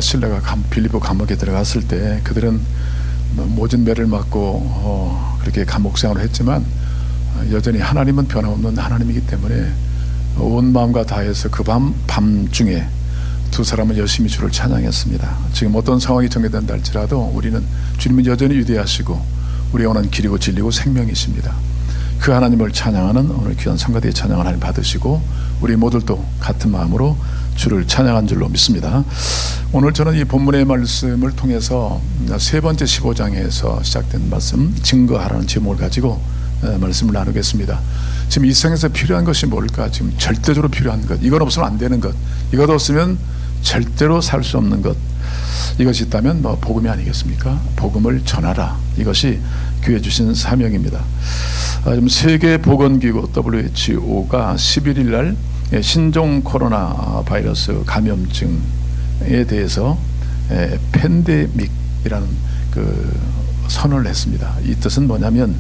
실라가 빌립보 감옥에 들어갔을 때 그들은 모진 매를 맞고 그렇게 감옥 생활을 했지만 여전히 하나님은 변함없는 하나님이기 때문에 온 마음과 다해서 그 밤중에 두 사람은 열심히 주를 찬양했습니다. 지금 어떤 상황이 전개된다 할지라도 우리는 주님은 여전히 위대하시고 우리의 원한 길이고 진리고 생명이십니다. 그 하나님을 찬양하는 오늘 귀한 성가대의 찬양을 하나님 받으시고 우리 모두도 같은 마음으로 주를 찬양한 줄로 믿습니다. 오늘 저는 이 본문의 말씀을 통해서 세 번째 15장에서 시작된 말씀 증거하라는 제목을 가지고 말씀을 나누겠습니다. 지금 이 세상에서 필요한 것이 뭘까? 지금 절대적으로 필요한 것, 이건 없으면 안 되는 것, 이것 없으면 절대로 살 수 없는 것, 이것이 있다면 복음이 아니겠습니까? 복음을 전하라, 이것이 교회 주신 사명입니다. 지금 세계보건기구 WHO가 11일 날 신종 코로나 바이러스 감염증에 대해서 팬데믹이라는 그 선언을 했습니다. 이 뜻은 뭐냐면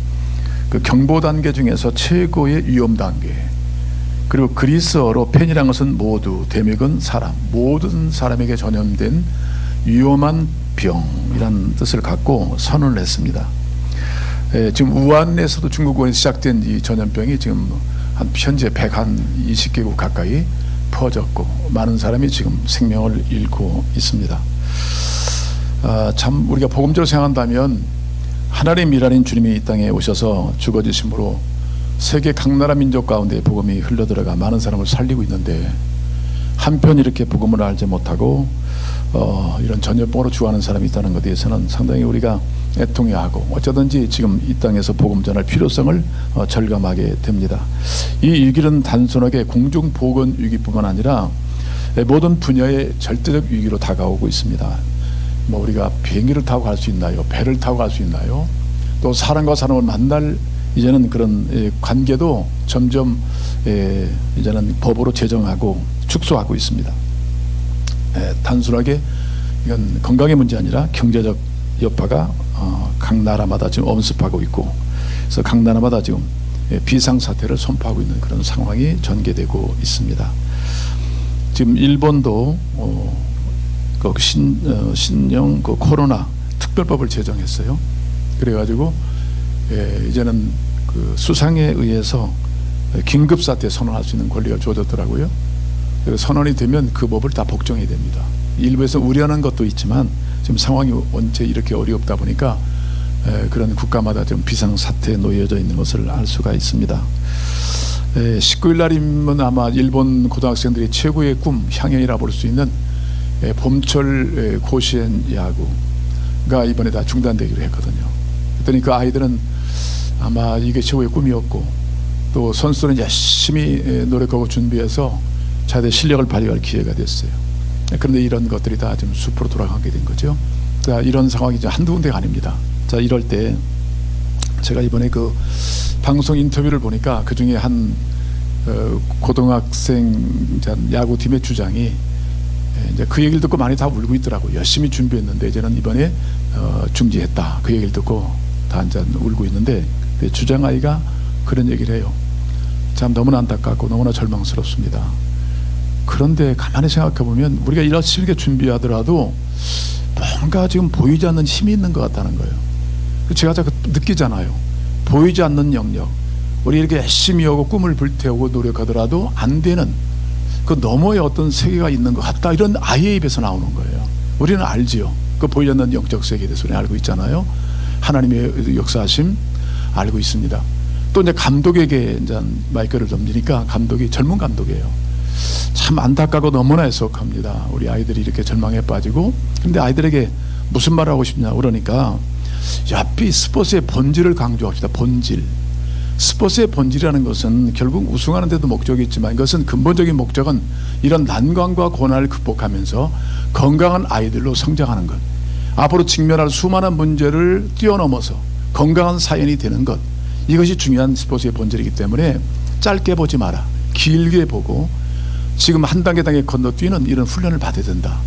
그 경보 단계 중에서 최고의 위험 단계, 그리고 그리스어로 팬이란 것은 모두, 데믹은 사람, 모든 사람에게 전염된 위험한 병이라는 뜻을 갖고 선언을 했습니다. 지금 우한에서도 중국어에 시작된 이 전염병이 지금 현재 120개국 가까이 퍼졌고 많은 사람이 지금 생명을 잃고 있습니다. 참 우리가 복음적으로 생각한다면 하나님 일하는 주님이 이 땅에 오셔서 죽어지심으로 세계 각 나라 민족 가운데 복음이 흘러들어가 많은 사람을 살리고 있는데 한편 이렇게 복음을 알지 못하고 이런 전염병으로 죽어가는 사람이 있다는 것에 대해서는 상당히 우리가 애통해하고 어쩌든지 지금 이 땅에서 복음 전할 필요성을 절감하게 됩니다. 이 위기는 단순하게 공중보건 위기뿐만 아니라 모든 분야의 절대적 위기로 다가오고 있습니다. 우리가 비행기를 타고 갈 수 있나요? 배를 타고 갈 수 있나요? 또 사람과 사람을 만날 이제는 그런 관계도 점점 이제는 법으로 제정하고 축소하고 있습니다. 단순하게 이건 건강의 문제 아니라 경제적 여파가 각 나라마다 지금 엄습하고 있고, 그래서 각 나라마다 지금 비상사태를 선포하고 있는 그런 상황이 전개되고 있습니다. 지금 일본도 그 신형 그 코로나 특별법을 제정했어요. 그래가지고 이제는 그 수상에 의해서 긴급사태 선언할 수 있는 권리가 주어졌더라고요. 선언이 되면 그 법을 다 복종해야 됩니다. 일부에서 우려하는 것도 있지만 지금 상황이 원체 이렇게 어렵다 보니까 그런 국가마다 좀 비상사태에 놓여져 있는 것을 알 수가 있습니다. 19일 날이면 아마 일본 고등학생들이 최고의 꿈, 향연이라 볼 수 있는 봄철 고시엔 야구가 이번에 다 중단되기로 했거든요. 그랬더니 그 아이들은 아마 이게 최고의 꿈이었고 또 선수들은 열심히 노력하고 준비해서 자기의 실력을 발휘할 기회가 됐어요. 그런데 이런 것들이 다 지금 숲으로 돌아가게 된 거죠. 자, 이런 상황이 이제 한두 군데가 아닙니다. 자, 이럴 때 제가 이번에 그 방송 인터뷰를 보니까 그 중에 한 고등학생 야구팀의 주장이 이제 그 얘기를 듣고 많이 다 울고 있더라고요. 열심히 준비했는데 이제는 이번에 중지했다. 그 얘기를 듣고 다 이제 울고 있는데 주장 아이가 그런 얘기를 해요. 참 너무나 안타깝고 너무나 절망스럽습니다. 그런데 가만히 생각해 보면 우리가 이렇게 준비하더라도 뭔가 지금 보이지 않는 힘이 있는 것 같다는 거예요. 제가 자꾸 느끼잖아요. 보이지 않는 영역, 우리 이렇게 열심히 하고 꿈을 불태우고 노력하더라도 안 되는 그 너머에 어떤 세계가 있는 것 같다, 이런 아이의 입에서 나오는 거예요. 우리는 알지요. 그 보이지 않는 영적 세계에 대해서 우리는 알고 있잖아요. 하나님의 역사하심 알고 있습니다. 또 이제 감독에게 이제 마이크를 던지니까 감독이 젊은 감독이에요. 참 안타깝고 너무나 애석합니다. 우리 아이들이 이렇게 절망에 빠지고. 근데 아이들에게 무슨 말을 하고 싶냐 그러니까 야삐 스포츠의 본질을 강조합시다. 본질. 스포츠의 본질이라는 것은 결국 우승하는 데도 목적이 있지만 이것은 근본적인 목적은 이런 난관과 고난을 극복하면서 건강한 아이들로 성장하는 것, 앞으로 직면할 수많은 문제를 뛰어넘어서 건강한 사연이 되는 것, 이것이 중요한 스포츠의 본질이기 때문에 짧게 보지 마라. 길게 보고 지금 한 단계 건너뛰는 이런 훈련을 받아야 된다.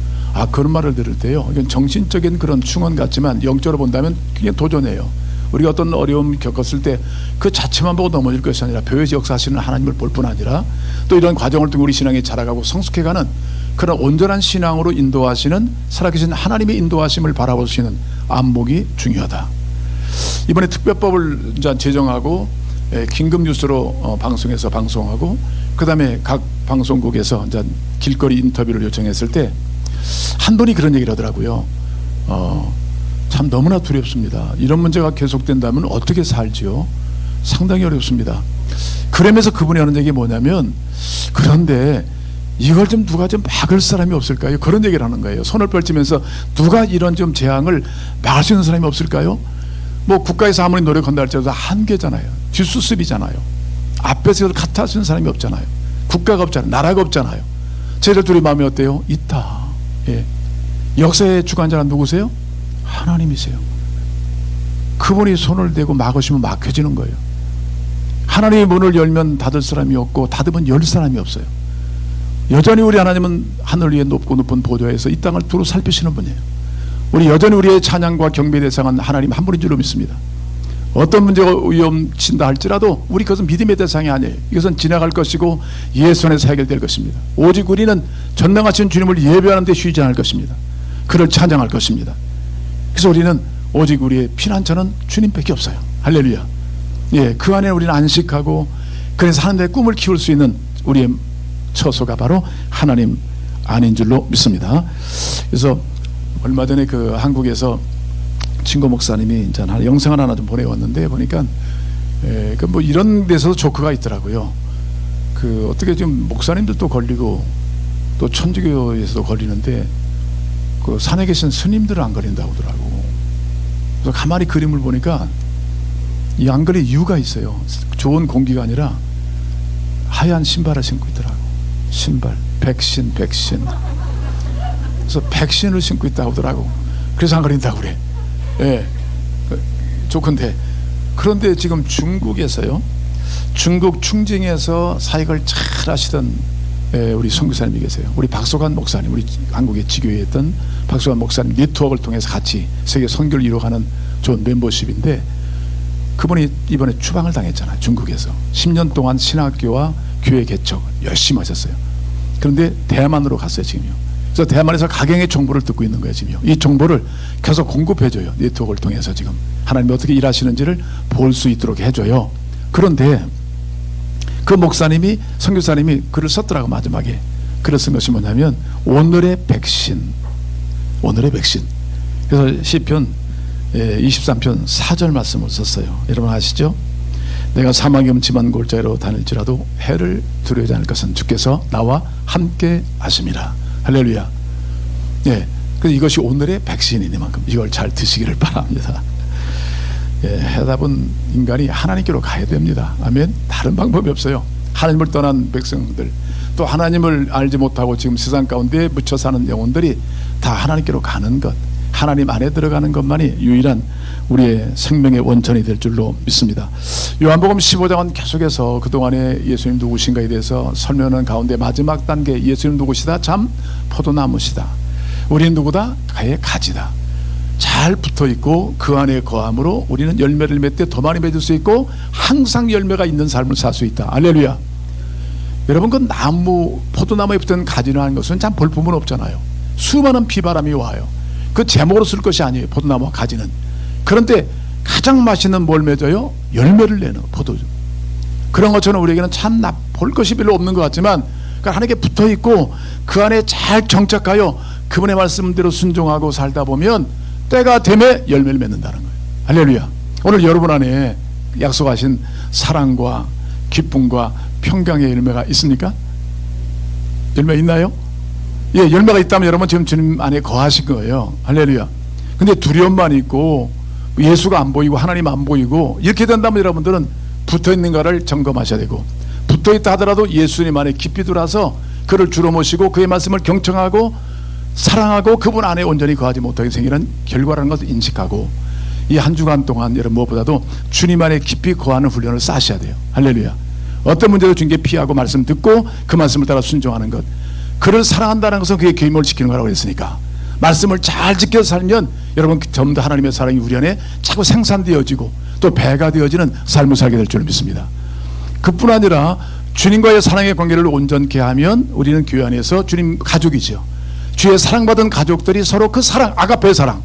그런 말을 들을 때요, 이건 정신적인 그런 충원 같지만 영적으로 본다면 굉장히 도전해요. 우리가 어떤 어려움 겪었을 때 그 자체만 보고 넘어질 것이 아니라 교회에서 역사하시는 하나님을 볼 뿐 아니라 또 이런 과정을 통해 우리 신앙이 자라가고 성숙해가는 그런 온전한 신앙으로 인도하시는 살아계신 하나님의 인도하심을 바라볼 수 있는 안목이 중요하다. 이번에 특별법을 이제 제정하고 긴급 뉴스로 방송에서 방송하고, 그 다음에 각 방송국에서 이제 길거리 인터뷰를 요청했을 때 한 분이 그런 얘기를 하더라고요. 참 너무나 두렵습니다. 이런 문제가 계속된다면 어떻게 살지요? 상당히 어렵습니다. 그러면서 그분이 하는 얘기 뭐냐면, 그런데 이걸 좀 누가 좀 막을 사람이 없을까요? 그런 얘기를 하는 거예요. 손을 펼치면서 누가 이런 좀 재앙을 막을 수 있는 사람이 없을까요? 뭐 국가에서 아무리 노력한다 할지라도 한계잖아요. 뒷수습이잖아요. 앞에서 같이 할 수 있는 사람이 없잖아요. 국가가 없잖아요. 나라가 없잖아요. 저희들 마음이 어때요? 있다. 예. 역사의 주관자는 누구세요? 하나님이세요. 그분이 손을 대고 막으시면 막혀지는 거예요. 하나님의 문을 열면 닫을 사람이 없고 닫으면 열 사람이 없어요. 여전히 우리 하나님은 하늘 위에 높고 높은 보좌에서 이 땅을 두루 살피시는 분이에요. 우리 여전히 우리의 찬양과 경배 대상은 하나님 한 분인 줄로 믿습니다. 어떤 문제가 위험친다 할지라도 우리 그것은 믿음의 대상이 아니에요. 이것은 지나갈 것이고 예수 손에서 해결될 것입니다. 오직 우리는 전능하신 주님을 예배하는 데 쉬지 않을 것입니다. 그를 찬양할 것입니다. 그래서 우리는 오직 우리의 피난처는 주님밖에 없어요. 할렐루야. 예, 그 안에 우리는 안식하고, 그래서 하나님의 꿈을 키울 수 있는 우리의 처소가 바로 하나님 안인 줄로 믿습니다. 그래서 얼마 전에 그 한국에서 친구 목사님이 이제 영상을 하나 좀 보내왔는데, 보니까 그 뭐 이런 데서도 조크가 있더라고요. 그 어떻게 좀 목사님들도 걸리고 또 천주교에서도 걸리는데 그 산에 계신 스님들은 안 걸린다고 하더라고. 그래서 가만히 그림을 보니까 이 안 걸릴 이유가 있어요. 좋은 공기가 아니라 하얀 신발을 신고 있더라고. 신발, 백신. 그래서 백신을 신고 있다고 하더라고. 그래서 안 걸린다고 그래. 예, 좋건데. 그런데 지금 중국에서요, 중국 충칭에서 사역을 잘 하시던 우리 선교사님이 계세요. 우리 박소관 목사님, 우리 한국의 지교회에 있던 박소관 목사님 네트워크를 통해서 같이 세계 선교를 이루어가는 좋은 멤버십인데, 그분이 이번에 추방을 당했잖아요. 중국에서 10년 동안 신학교와 교회 개척 열심히 하셨어요. 그런데 대만으로 갔어요 지금요. 그래서 대만에서 가경의 정보를 듣고 있는 거예요 지금요. 이 정보를 계속 공급해줘요. 네트워크를 통해서 지금 하나님이 어떻게 일하시는지를 볼 수 있도록 해줘요. 그런데 그 목사님이, 선교사님이 글을 썼더라고. 마지막에 글을 쓴 것이 뭐냐면 오늘의 백신. 그래서 시편 23편 4절 말씀을 썼어요. 여러분 아시죠? 내가 사막의 음침한 골짜기로 다닐지라도 해를 두려워하지 않을 것은 주께서 나와 함께 하심이라. 할렐루야. 예, 그래서 이것이 오늘의 백신이니만큼 이걸 잘 드시기를 바랍니다. 예, 해답은 인간이 하나님께로 가야 됩니다. 아멘. 다른 방법이 없어요. 하나님을 떠난 백성들, 또 하나님을 알지 못하고 지금 세상 가운데 묻혀 사는 영혼들이 다 하나님께로 가는 것, 하나님 안에 들어가는 것만이 유일한 우리의 생명의 원천이 될 줄로 믿습니다. 요한복음 15장은 계속해서 그동안에 예수님 누구신가에 대해서 설명하는 가운데 마지막 단계, 예수님 누구시다? 참 포도나무시다. 우리는 누구다? 그의 가지다. 잘 붙어있고 그 안에 거함으로 우리는 열매를 맺되 더 많이 맺을 수 있고 항상 열매가 있는 삶을 살 수 있다. 할렐루야. 여러분, 그 나무, 포도나무에 붙은 가지를 하는 것은 참 볼품은 없잖아요. 수많은 비바람이 와요. 그 제목으로 쓸 것이 아니에요. 포도나무와 가지는. 그런데 가장 맛있는 뭘 맺어요? 열매를 내는 포도주. 그런 것처럼 우리에게는 참 볼 것이 별로 없는 것 같지만 하나님께 붙어있고 그 안에 잘 정착하여 그분의 말씀대로 순종하고 살다 보면 때가 되면 열매를 맺는다는 거예요. 할렐루야. 오늘 여러분 안에 약속하신 사랑과 기쁨과 평강의 열매가 있습니까? 열매 있나요? 예, 열매가 있다면 여러분 지금 주님 안에 거하신 거예요. 할렐루야. 근데 두려움만 있고 예수가 안 보이고 하나님 안 보이고 이렇게 된다면 여러분들은 붙어있는가를 점검하셔야 되고, 붙어있다 하더라도 예수님 안에 깊이 들어와서 그를 주로 모시고 그의 말씀을 경청하고 사랑하고 그분 안에 온전히 거하지 못하게 생기는 결과라는 것을 인식하고, 이 한 주간 동안 여러분 무엇보다도 주님 안에 깊이 거하는 훈련을 쌓으셔야 돼요. 할렐루야. 어떤 문제도 중게 피하고 말씀 듣고 그 말씀을 따라 순종하는 것, 그를 사랑한다는 것은 그게 계명을 지키는 거라고 했으니까 말씀을 잘 지켜서 살면 여러분 전부 다 하나님의 사랑이 우리 안에 자꾸 생산되어지고 또 배가 되어지는 삶을 살게 될 줄 믿습니다. 그뿐 아니라 주님과의 사랑의 관계를 온전케 하면 우리는 교회 안에서 주님 가족이죠. 주의 사랑받은 가족들이 서로 그 사랑, 아가페의 사랑,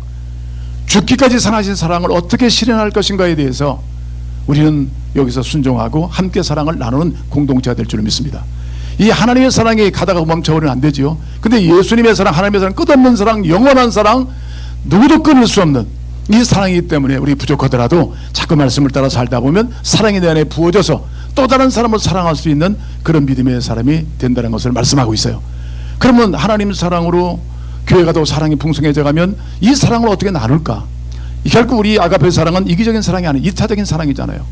죽기까지 사랑하신 사랑을 어떻게 실현할 것인가에 대해서 우리는 여기서 순종하고 함께 사랑을 나누는 공동체가 될 줄 믿습니다. 이 하나님의 사랑이 가다가 멈춰버리면 안 되지요. 근데 예수님의 사랑, 하나님의 사랑, 끝없는 사랑, 영원한 사랑, 누구도 끊을 수 없는 이 사랑이기 때문에 우리 부족하더라도 자꾸 말씀을 따라 살다 보면 사랑이 내 안에 부어져서 또 다른 사람을 사랑할 수 있는 그런 믿음의 사람이 된다는 것을 말씀하고 있어요. 그러면 하나님 사랑으로 교회가 더 사랑이 풍성해져 가면 이 사랑을 어떻게 나눌까? 결국 우리 아가페 사랑은 이기적인 사랑이 아니라 이타적인 사랑이잖아요.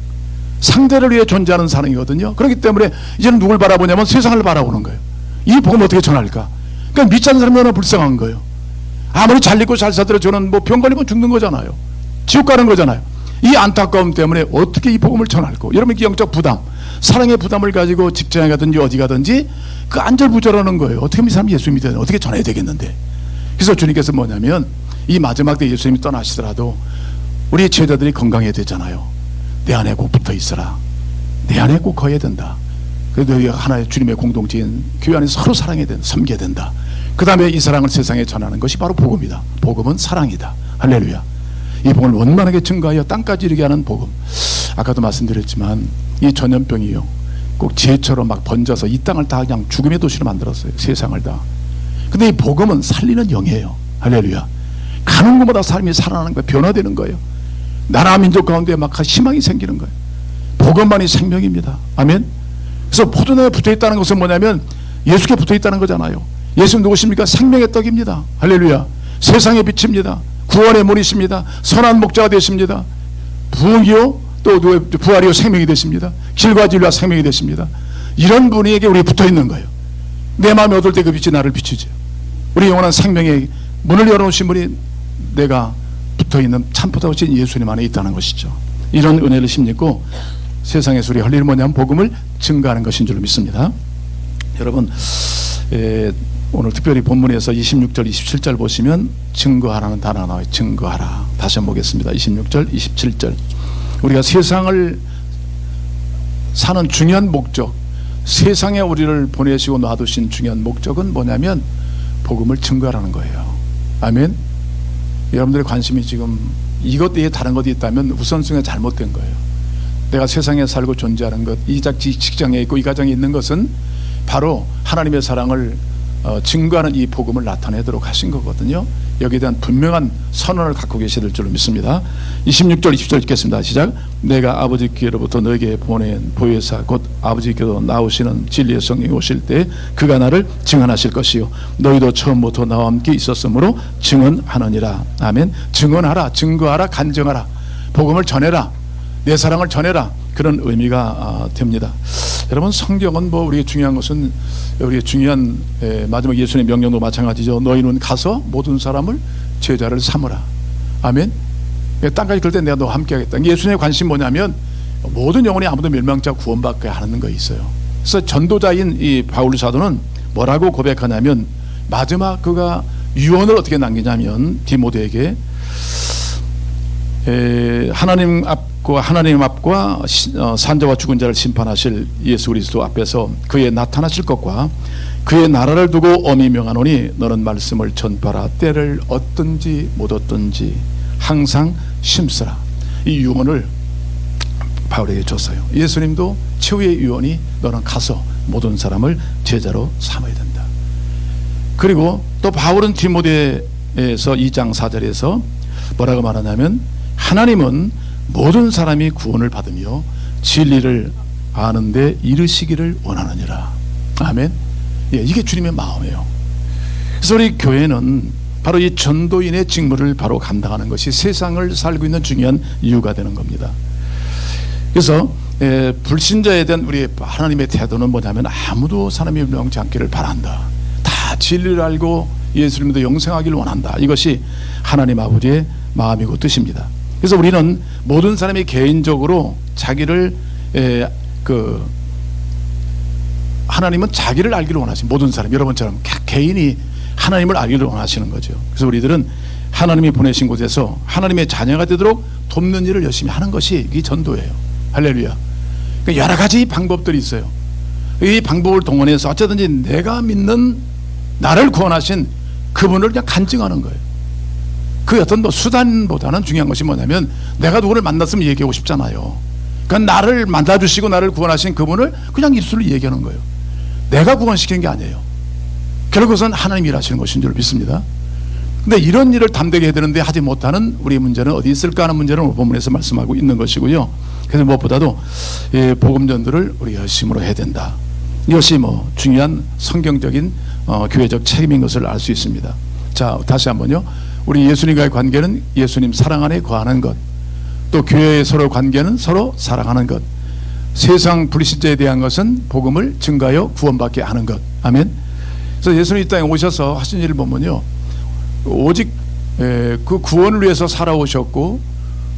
상대를 위해 존재하는 사랑이거든요. 그렇기 때문에 이제는 누굴 바라보냐면 세상을 바라보는 거예요. 이 복음 어떻게 전할까? 그러니까 믿지 않는 사람이 얼마나 불쌍한 거예요. 아무리 잘 입고 잘 사더라도 저는 뭐 병 걸리면 죽는 거잖아요. 지옥 가는 거잖아요. 이 안타까움 때문에 어떻게 이 복음을 전할까? 여러분, 영적 부담, 사랑의 부담을 가지고 직장에 가든지 어디 가든지 그 안절부절하는 거예요. 어떻게 하면 이 사람이 예수 믿어야 어떻게 전해야 되겠는데. 그래서 주님께서 뭐냐면 이 마지막 때 예수님이 떠나시더라도 우리 제자들이 건강해야 되잖아요. 내 안에 꼭 붙어 있어라. 내 안에 꼭 거해야 된다. 그래도 우리가 하나의 주님의 공동체인 교회 안에서 서로 사랑해야 된다. 섬겨야 된다. 그 다음에 이 사랑을 세상에 전하는 것이 바로 복음이다. 복음은 사랑이다. 할렐루야. 이 복음을 원만하게 증거하여 땅까지 이르게 하는 복음. 아까도 말씀드렸지만 이 전염병이요, 꼭 지혜처럼 막 번져서 이 땅을 다 그냥 죽음의 도시로 만들었어요. 세상을 다. 근데 이 복음은 살리는 영이에요. 할렐루야. 가는 곳마다 사람이 살아나는 거예요. 변화되는 거예요. 나라 민족 가운데 막 희망이 생기는 거예요. 복음만이 생명입니다. 아멘. 그래서 포도나무에 붙어있다는 것은 뭐냐면 예수께 붙어있다는 거잖아요. 예수는 누구십니까? 생명의 떡입니다. 할렐루야. 세상의 빛입니다. 구원의 문이십니다. 선한 목자가 되십니다. 부흥이요, 또 부활이요, 생명이 되십니다. 길과 진리와 생명이 되십니다. 이런 분에게 우리 붙어있는 거예요. 내 마음이 어떨 때 그 빛이 나를 비추죠. 우리 영원한 생명의 문을 열어놓으신 분이 내가 붙어있는 참포도신 예수님 안에 있다는 것이죠. 이런 은혜를 힘입고 세상에서 우리 할 일은 뭐냐면 복음을 증거하는 것인 줄 믿습니다. 여러분, 오늘 특별히 본문에서 26절 27절 보시면 증거하라는 단어가 나와요. 증거하라. 다시 한번 보겠습니다. 26절 27절. 우리가 세상을 사는 중요한 목적, 세상에 우리를 보내시고 놔두신 중요한 목적은 뭐냐면 복음을 증거하라는 거예요. 아멘. 여러분들의 관심이 지금 이것 외에 다른 것이 있다면 우선순위가 잘못된 거예요. 내가 세상에 살고 존재하는 것, 이 직장에 있고 이 가정에 있는 것은 바로 하나님의 사랑을 증거하는 이 복음을 나타내도록 하신 거거든요. 여기에 대한 분명한 선언을 갖고 계실 줄로 믿습니다. 26절 20절 읽겠습니다. 시작. 내가 아버지께로부터 너에게 보낸 보혜사 곧 아버지께로 나오시는 진리의 성령이 오실 때 그가 나를 증언하실 것이요 너희도 처음부터 나와 함께 있었으므로 증언하느니라. 아멘. 증언하라, 증거하라, 간증하라, 복음을 전해라, 내 사랑을 전해라, 그런 의미가 됩니다. 여러분, 성경은 뭐 우리의 중요한 것은 우리의 중요한 마지막 예수님의 명령도 마찬가지죠. 너희는 가서 모든 사람을 제자를 삼으라. 아멘. 땅까지 갈 때 내가 너와 함께 하겠다. 예수님의 관심 뭐냐면 모든 영혼이 아무도 멸망자 구원받게 하는 거 있어요. 그래서 전도자인 이 바울 사도는 뭐라고 고백하냐면 마지막 그가 유언을 어떻게 남기냐면 디모데에게 하나님 앞과 산자와 죽은 자를 심판하실 예수 그리스도 앞에서 그의 나타나실 것과 그의 나라를 두고 엄히 명하노니 너는 말씀을 전파라. 때를 얻든지 못 얻든지 항상 심쓰라. 이 유언을 바울에게 줬어요. 예수님도 최후의 유언이 너는 가서 모든 사람을 제자로 삼아야 된다. 그리고 또 바울은 디모데에서 2장 4절에서 뭐라고 말하냐면 하나님은 모든 사람이 구원을 받으며 진리를 아는데 이르시기를 원하느니라. 아멘. 예, 이게 주님의 마음이에요. 그래서 우리 교회는 바로 이 전도인의 직무를 바로 감당하는 것이 세상을 살고 있는 중요한 이유가 되는 겁니다. 그래서 불신자에 대한 우리 하나님의 태도는 뭐냐면 아무도 사람이 멸망치 않기를 바란다. 다 진리를 알고 예수님도 영생하기를 원한다. 이것이 하나님 아버지의 마음이고 뜻입니다. 그래서 우리는 모든 사람이 개인적으로 자기를 하나님은 자기를 알기를 원하시는 모든 사람, 여러분처럼 개인이 하나님을 알기를 원하시는 거죠. 그래서 우리들은 하나님이 보내신 곳에서 하나님의 자녀가 되도록 돕는 일을 열심히 하는 것이 이 전도예요. 할렐루야. 그러니까 여러 가지 방법들이 있어요. 이 방법을 동원해서 어쨌든지 내가 믿는 나를 구원하신 그분을 그냥 간증하는 거예요. 그 어떤 뭐 수단보다는 중요한 것이 뭐냐면 내가 누구를 만났으면 얘기하고 싶잖아요. 그러니까 나를 만나주시고 나를 구원하신 그분을 그냥 입술로 얘기하는 거예요. 내가 구원시키는 게 아니에요. 결국은 하나님이 일하시는 것인 줄 믿습니다. 근데 이런 일을 담대게 해야 되는데 하지 못하는 우리의 문제는 어디 있을까 하는 문제를 오늘 본문에서 말씀하고 있는 것이고요. 그래서 무엇보다도 복음 전도를 우리가 열심으로 해야 된다. 이것이 뭐 중요한 성경적인 교회적 책임인 것을 알 수 있습니다. 자, 다시 한번요. 우리 예수님과의 관계는 예수님 사랑 안에 거하는 것, 또 교회의 서로 관계는 서로 사랑하는 것, 세상 불신자에 대한 것은 복음을 증가하여 구원받게 하는 것. 아멘. 그래서 예수님 이 땅에 오셔서 하신 일을 보면요, 오직 그 구원을 위해서 살아오셨고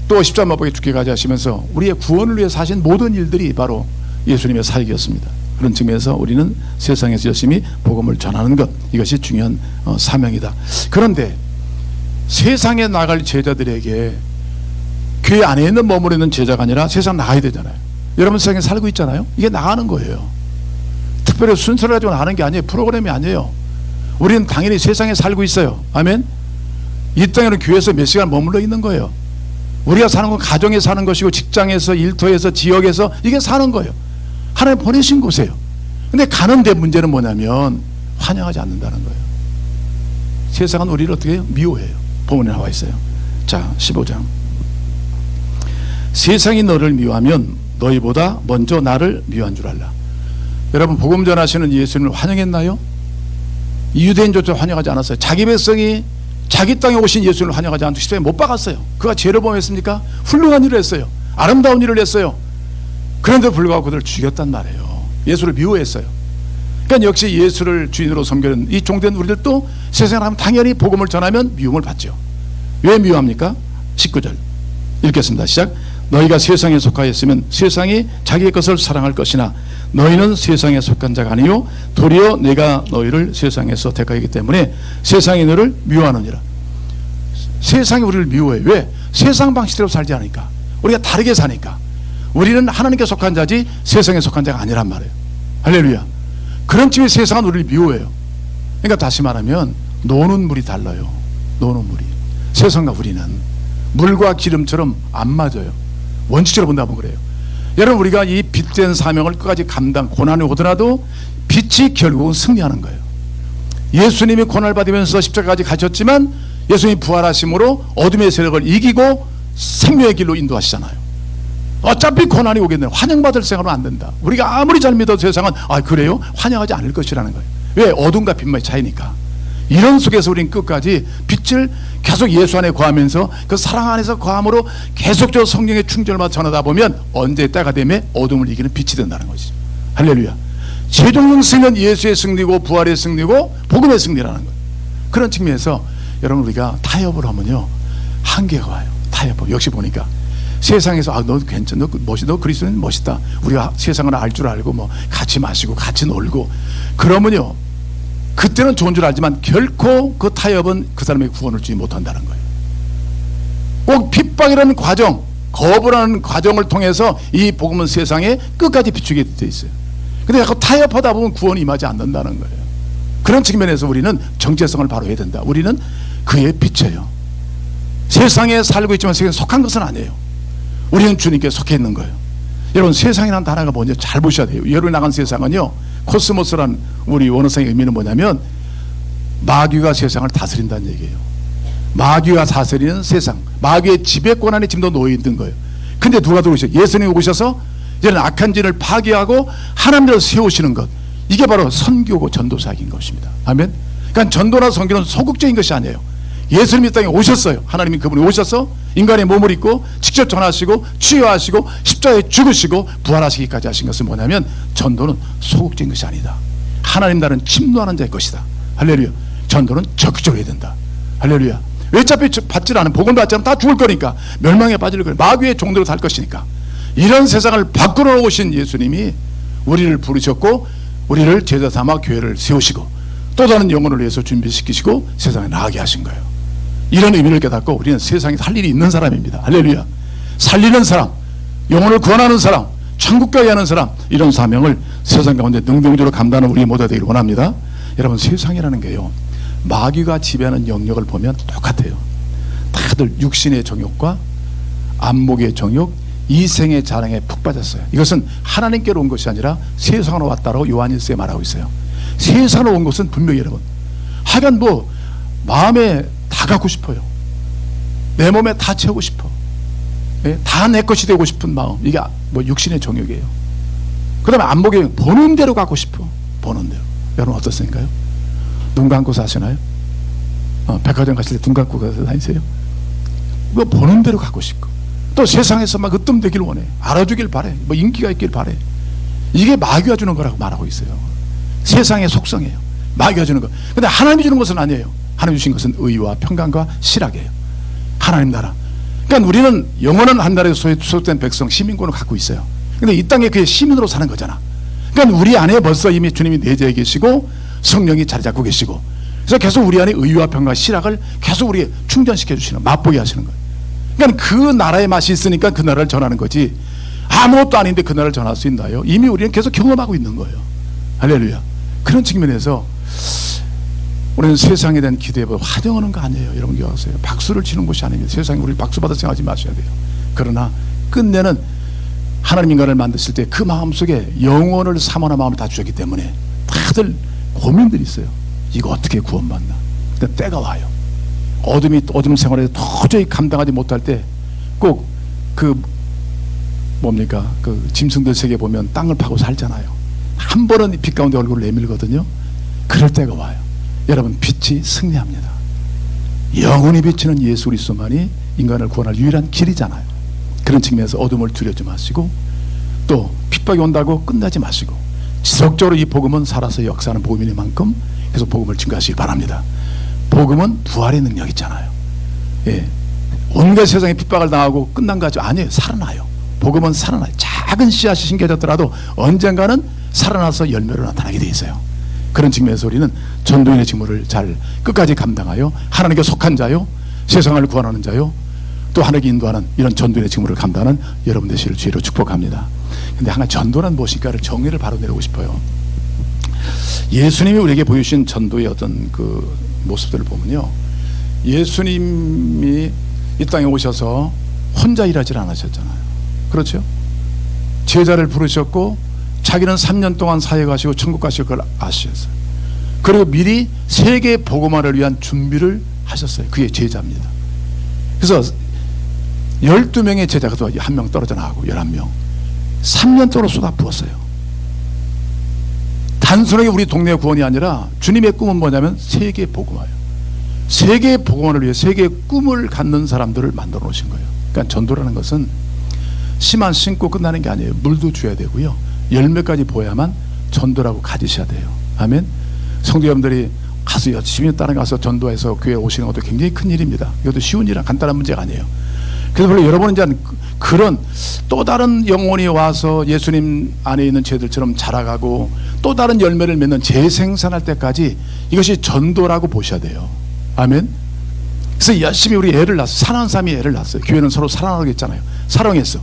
또 십자가 못 박혀 죽기까지 하시면서 우리의 구원을 위해서 하신 모든 일들이 바로 예수님의 사역이었습니다. 그런 측면에서 우리는 세상에서 열심히 복음을 전하는 것, 이것이 중요한 사명이다. 그런데 세상에 나갈 제자들에게 교회 안에 있는 머무르 있는 제자가 아니라 세상 나가야 되잖아요. 여러분 세상에 살고 있잖아요. 이게 나가는 거예요. 특별히 순서를 가지고 나가는 게 아니에요. 프로그램이 아니에요. 우리는 당연히 세상에 살고 있어요. 아멘. 이 땅에는 교회에서 몇 시간 머물러 있는 거예요. 우리가 사는 건 가정에 사는 것이고 직장에서, 일터에서, 지역에서 이게 사는 거예요. 하나님 보내신 곳이에요. 근데 가는데 문제는 뭐냐면 환영하지 않는다는 거예요. 세상은 우리를 어떻게 해요? 미워해요. 본문에 나와 있어요. 자, 15장. 세상이 너를 미워하면 너희보다 먼저 나를 미워한 줄 알라. 여러분 복음 전하시는 예수님을 환영했나요? 유대인조차 환영하지 않았어요. 자기 백성이 자기 땅에 오신 예수님을 환영하지 않고 십자가에 못 박았어요. 그가 죄를 범했습니까? 훌륭한 일을 했어요. 아름다운 일을 했어요. 그런데 불구하고 그들을 죽였단 말이에요. 예수를 미워했어요. 그러니까 역시 예수를 주인으로 섬기는 이 종된 우리들도 세상에 하면 당연히 복음을 전하면 미움을 받죠. 왜 미워합니까? 19절 읽겠습니다. 시작. 너희가 세상에 속하였으면 세상이 자기의 것을 사랑할 것이나 너희는 세상에 속한 자가 아니요 도리어 내가 너희를 세상에서 택하였기 때문에 세상이 너를 미워하느니라. 세상이 우리를 미워해. 왜? 세상 방식대로 살지 않으니까. 우리가 다르게 사니까. 우리는 하나님께 속한 자지 세상에 속한 자가 아니란 말이에요. 할렐루야. 그런 측면에 세상은 우리를 미워해요. 그러니까 다시 말하면 노는 물이 달라요. 노는 물이. 세상과 우리는 물과 기름처럼 안 맞아요. 원칙적으로 본다면 그래요. 여러분 우리가 이 빛된 사명을 끝까지 감당, 고난이 오더라도 빛이 결국은 승리하는 거예요. 예수님이 고난을 받으면서 십자가까지 가셨지만 예수님이 부활하심으로 어둠의 세력을 이기고 생명의 길로 인도하시잖아요. 어차피 고난이 오겠네요. 환영받을 생각은 안 된다. 우리가 아무리 잘 믿어도 세상은 아 그래요? 환영하지 않을 것이라는 거예요. 왜? 어둠과 빛만의 차이니까. 이런 속에서 우리는 끝까지 빛을 계속 예수 안에 거하면서 그 사랑 안에서 거함으로 계속적으로 성령의 충전을 받아 전하다 보면 언제 때가 되면 어둠을 이기는 빛이 된다는 것이죠. 할렐루야. 최종 승리는 예수의 승리고 부활의 승리고 복음의 승리라는 거예요. 그런 측면에서 여러분 우리가 타협을 하면요 한계가 와요. 타협. 역시 보니까 세상에서 아 너 괜찮아, 너 멋있다, 너 그리스도는 멋있다. 우리가 세상을 알 줄 알고 뭐 같이 마시고 같이 놀고 그러면요 그때는 좋은 줄 알지만 결코 그 타협은 그 사람에게 구원을 주지 못한다는 거예요. 꼭 핍박이라는 과정, 거부라는 과정을 통해서 이 복음은 세상에 끝까지 비추게 돼 있어요. 근데 자꾸 타협하다 보면 구원이 임하지 않는다는 거예요. 그런 측면에서 우리는 정체성을 바로 해야 된다. 우리는 그의 빛이에요. 세상에 살고 있지만 세상에 속한 것은 아니에요. 우리는 주님께 속해 있는 거예요. 여러분 세상이라는 단어가 뭔지 잘 보셔야 돼요. 여러분이 나간 세상은요 코스모스란 우리 원어성의 의미는 뭐냐면 마귀가 세상을 다스린다는 얘기예요. 마귀가 다스리는 세상, 마귀의 지배권 안에 지금도 놓여 있는 거예요. 근데 누가 들어오셔요? 예수님이 오셔서 이런 악한 진을 파괴하고 하나님을 세우시는 것, 이게 바로 선교고 전도사역인 것입니다. 아멘. 그러니까 전도나 선교는 소극적인 것이 아니에요. 예수님이 땅에 오셨어요. 하나님이 그분이 오셔서 인간의 몸을 입고 직접 전하시고 치유하시고 십자가에 죽으시고 부활하시기까지 하신 것은 뭐냐면 전도는 소극적인 것이 아니다. 하나님 나라는 침노하는 자의 것이다. 할렐루야. 전도는 적극적으로 해야 된다. 할렐루야. 왜 어차피 받지 않은 복음 받지 않으면 다 죽을 거니까 멸망에 빠질 거예요. 마귀의 종대로 살 것이니까. 이런 세상을 바꾸러 오신 예수님이 우리를 부르셨고 우리를 제자 삼아 교회를 세우시고 또 다른 영혼을 위해서 준비시키시고 세상에 나가게 하신 거예요. 이런 의미를 깨닫고 우리는 세상에 살 일이 있는 사람입니다. 할렐루야. 살리는 사람, 영혼을 구원하는 사람, 천국 가게 하는 사람, 이런 사명을 세상 가운데 능동적으로 감당하는 우리 모두가 되기를 원합니다. 여러분, 세상이라는 게요, 마귀가 지배하는 영역을 보면 똑같아요. 다들 육신의 정욕과 안목의 정욕, 이생의 자랑에 푹 빠졌어요. 이것은 하나님께로 온 것이 아니라 세상으로 왔다라고 요한일서에 말하고 있어요. 세상으로 온 것은 분명히 여러분, 하여간 뭐 마음에 다 갖고 싶어요. 내 몸에 다 채우고 싶어. 다 내 것이 되고 싶은 마음, 이게 뭐 육신의 정욕이에요. 그 다음에 안목의 보는 대로 갖고 싶어. 보는 대로. 여러분 어떻습니까요? 눈 감고 사시나요? 백화점 가실 때 눈 감고 가서 다니세요? 뭐 보는 대로 갖고 싶고, 또 세상에서 막 으뜸되길 원해. 알아주길 바래. 뭐 인기가 있길 바래. 이게 마귀가 주는 거라고 말하고 있어요. 세상의 속성이에요. 마귀가 주는 거. 근데 하나님이 주는 것은 아니에요. 하나님 주신 것은 의와 평강과 실학이에요. 하나님 나라. 그러니까 우리는 영원한 한 나라에 소속된 백성, 시민권을 갖고 있어요. 근데 이 땅에 그의 시민으로 사는 거잖아. 그러니까 우리 안에 벌써 이미 주님이 내재해 계시고 성령이 자리 잡고 계시고, 그래서 계속 우리 안에 의와 평강, 실학을 계속 우리에 충전시켜 주시는, 맛보게 하시는 거예요. 그러니까 그 나라의 맛이 있으니까 그 나라를 전하는 거지, 아무것도 아닌데 그 나라를 전할 수 있나요? 이미 우리는 계속 경험하고 있는 거예요. 할렐루야. 그런 측면에서 우리는 세상에 대한 기대에 화정하는 거 아니에요. 여러분 기억하세요. 박수를 치는 것이 아닙니다. 세상에 우리 박수 받을 생각하지 마셔야 돼요. 그러나 끝내는 하나님 인간을 만드실 때 그 마음속에 영혼을 사모하는 마음을 다 주셨기 때문에 다들 고민들이 있어요. 이거 어떻게 구원받나. 근데 때가 와요. 어둠 생활에 도저히 감당하지 못할 때 꼭 그 뭡니까, 그 짐승들 세계 보면 땅을 파고 살잖아요. 한 번은 빛 가운데 얼굴을 내밀거든요. 그럴 때가 와요. 여러분, 빛이 승리합니다. 영원히 비치는 예수 그리스도만이 인간을 구원할 유일한 길이잖아요. 그런 측면에서 어둠을 두려워하지 마시고, 또 핍박이 온다고 끝나지 마시고, 지속적으로 이 복음은 살아서 역사하는 복음인 만큼 계속 복음을 증거하시기 바랍니다. 복음은 부활의 능력 있잖아요. 예. 온갖 세상에 핍박을 당하고 끝난 거 아니에요. 살아나요. 복음은 살아나요. 작은 씨앗이 심겨졌더라도 언젠가는 살아나서 열매로 나타나게 돼 있어요. 그런 측면에서 우리는 전도인의 직무를 잘 끝까지 감당하여 하나님께 속한 자요, 세상을 구원하는 자요, 또 하나님께 인도하는 이런 전도인의 직무를 감당하는 여러분 되시기를 주의로 축복합니다. 근데 하나 전도란 무엇일까를 정리를 바로 내리고 싶어요. 예수님이 우리에게 보여주신 전도의 어떤 그 모습들을 보면요, 예수님이 이 땅에 오셔서 혼자 일하지 않으셨잖아요. 그렇죠? 제자를 부르셨고 자기는 3년 동안 사역 하시고 천국 가실 걸 아셨어요. 그리고 미리 세계 복음화를 위한 준비를 하셨어요. 그게 제자입니다. 그래서 12명의 제자가 또 한 명 떨어져 나가고 11명 3년 동안 쏟아부었어요. 단순하게 우리 동네 구원이 아니라 주님의 꿈은 뭐냐면 세계 복음화예요. 세계 복음화를 위해 세계의 꿈을 갖는 사람들을 만들어 놓으신 거예요. 그러니까 전도라는 것은 씨만 심고 끝나는 게 아니에요. 물도 줘야 되고요, 열매까지 보여야만 전도라고 가지셔야 돼요. 아멘. 성도 여러분들이 가서 열심히 따라가서 전도해서 교회에 오시는 것도 굉장히 큰 일입니다. 이것도 쉬운 일이라 간단한 문제가 아니에요. 그래서 원래 여러분은 이제 그런 또 다른 영혼이 와서 예수님 안에 있는 죄들처럼 자라가고 또 다른 열매를 맺는 재생산할 때까지 이것이 전도라고 보셔야 돼요. 아멘. 그래서 열심히 우리 애를 낳았어요. 사랑하는 사람이 애를 낳았어요. 교회는 서로 사랑하라고 했잖아요. 사랑했어.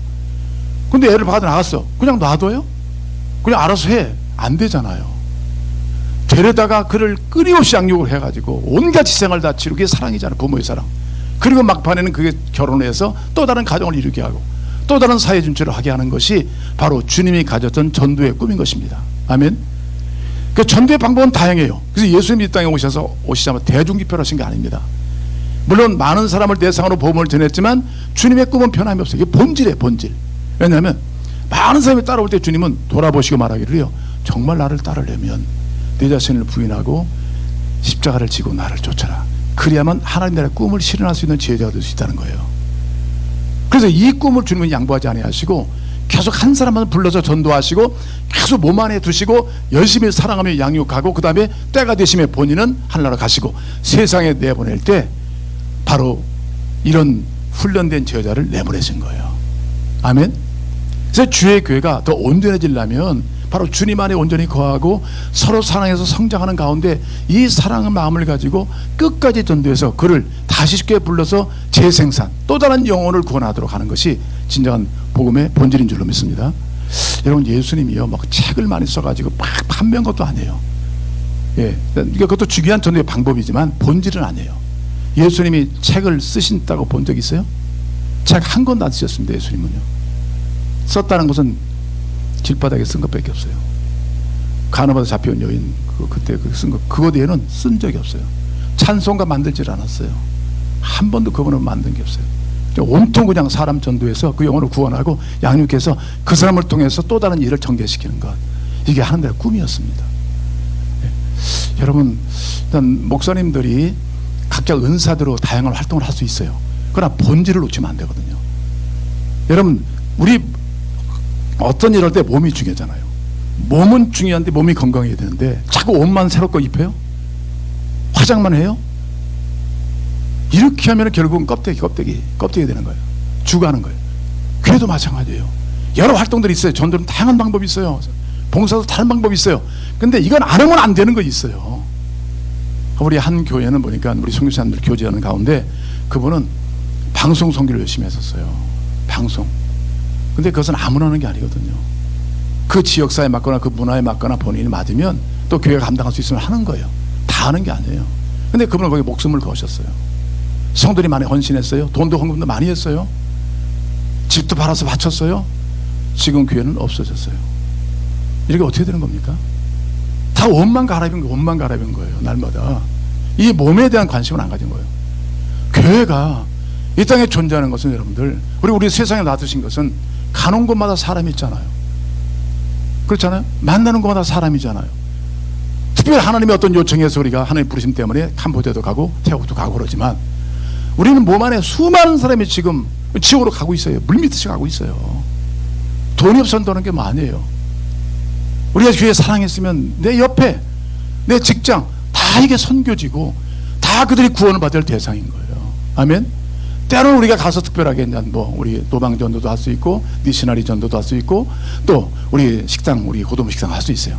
근데 애를 받아 나갔어. 그냥 놔둬요? 그냥 알아서 해. 안 되잖아요. 데려다가 그를 끊임없이 양육을 해가지고 온갖 희생을 다 치르고, 그게 사랑이잖아요. 부모의 사랑. 그리고 막판에는 그게 결혼해서 또 다른 가정을 이루게 하고 또 다른 사회 준체를 하게 하는 것이 바로 주님이 가졌던 전도의 꿈인 것입니다. 아멘. 그 전도의 방법은 다양해요. 그래서 예수님이 이 땅에 오시자마자 대중집회를 하신 게 아닙니다. 물론 많은 사람을 대상으로 복음을 전했지만 주님의 꿈은 변함이 없어요. 이게 본질이에요, 본질. 왜냐하면 많은 사람이 따라올 때 주님은 돌아보시고 말하기를요, 정말 나를 따르려면 내 자신을 부인하고 십자가를 지고 나를 쫓아라. 그래야만 하나님 나라의 꿈을 실현할 수 있는 제자가 될 수 있다는 거예요. 그래서 이 꿈을 주님은 양보하지 아니하시고 계속 한 사람만 불러서 전도하시고 계속 몸 안에 두시고 열심히 사랑하며 양육하고, 그 다음에 때가 되시면 본인은 하늘나라 가시고 세상에 내보낼 때 바로 이런 훈련된 제자를 내보내신 거예요. 아멘. 그래서 주의 교회가 더 온전해지려면 바로 주님 안에 온전히 거하고 서로 사랑해서 성장하는 가운데 이 사랑의 마음을 가지고 끝까지 전도해서 그를 다시 쉽게 불러서 재생산, 또 다른 영혼을 구원하도록 하는 것이 진정한 복음의 본질인 줄로 믿습니다. 여러분 예수님이요 막 책을 많이 써가지고 막 판매한 것도 아니에요. 예, 그러니까 그것도 중요한 전도의 방법이지만 본질은 아니에요. 예수님이 책을 쓰신다고 본 적 있어요? 책 한 권도 안 쓰셨습니다. 예수님은요. 썼다는 것은 길바닥에 쓴 것밖에 없어요. 간호받아 잡혀온 여인 그때 쓴 거 그거 뒤에는 쓴 적이 없어요. 찬송가 만들질 않았어요. 한 번도 그거는 만든 게 없어요. 온통 그냥 사람 전도해서 그 영혼을 구원하고 양육해서 그 사람을 통해서 또 다른 일을 전개시키는 것, 이게 하나님의 꿈이었습니다. 예. 여러분 일단 목사님들이 각자 은사대로 다양한 활동을 할 수 있어요. 그러나 본질을 놓치면 안 되거든요. 여러분 우리 어떤 일을 할 때 몸이 중요하잖아요. 몸은 중요한데 몸이 건강해야 되는데 자꾸 옷만 새롭게 입혀요? 화장만 해요? 이렇게 하면 결국은 껍데기 되는 거예요. 죽어가는 거예요. 교회도 마찬가지예요. 여러 활동들이 있어요. 전도는 다양한 방법이 있어요. 봉사도 다른 방법이 있어요. 근데 이건 안 하면 안 되는 거 있어요. 우리 한 교회는 보니까 우리 선교사님들 교제하는 가운데 그분은 방송 선교를 열심히 했었어요. 방송. 근데 그것은 아무나 하는 게 아니거든요. 그 지역사에 맞거나 그 문화에 맞거나 본인이 맞으면 또 교회가 감당할 수 있으면 하는 거예요. 다 하는 게 아니에요. 근데 그분은 거기 목숨을 거셨어요. 성도들이 많이 헌신했어요. 돈도 헌금도 많이 했어요. 집도 팔아서 바쳤어요. 지금 교회는 없어졌어요. 이렇게 어떻게 되는 겁니까? 다 옷만 갈아입은 거예요. 날마다. 이 몸에 대한 관심을 안 가진 거예요. 교회가 이 땅에 존재하는 것은 여러분들 우리 세상에 놔두신 것은 가는 곳마다 사람이 있잖아요. 그렇잖아요. 만나는 곳마다 사람이잖아요. 특별히 하나님의 어떤 요청에서 우리가 하나님의 부르심 때문에 캄보디아도 가고 태국도 가고 그러지만 우리는 몸 안에 수많은 사람이 지금 지옥으로 가고 있어요. 물밑듯이 가고 있어요. 돈이 없어서 도는 게 뭐 아니에요. 우리가 교회 사랑했으면 내 옆에 내 직장 다 이게 선교지고 다 그들이 구원을 받을 대상인 거예요. 아멘. 때로는 우리가 가서 특별하게 뭐 우리 노방 전도도 할 수 있고 미셔너리 전도도 할 수 있고 또 우리 식당 우리 고도부 식당 할 수 있어요.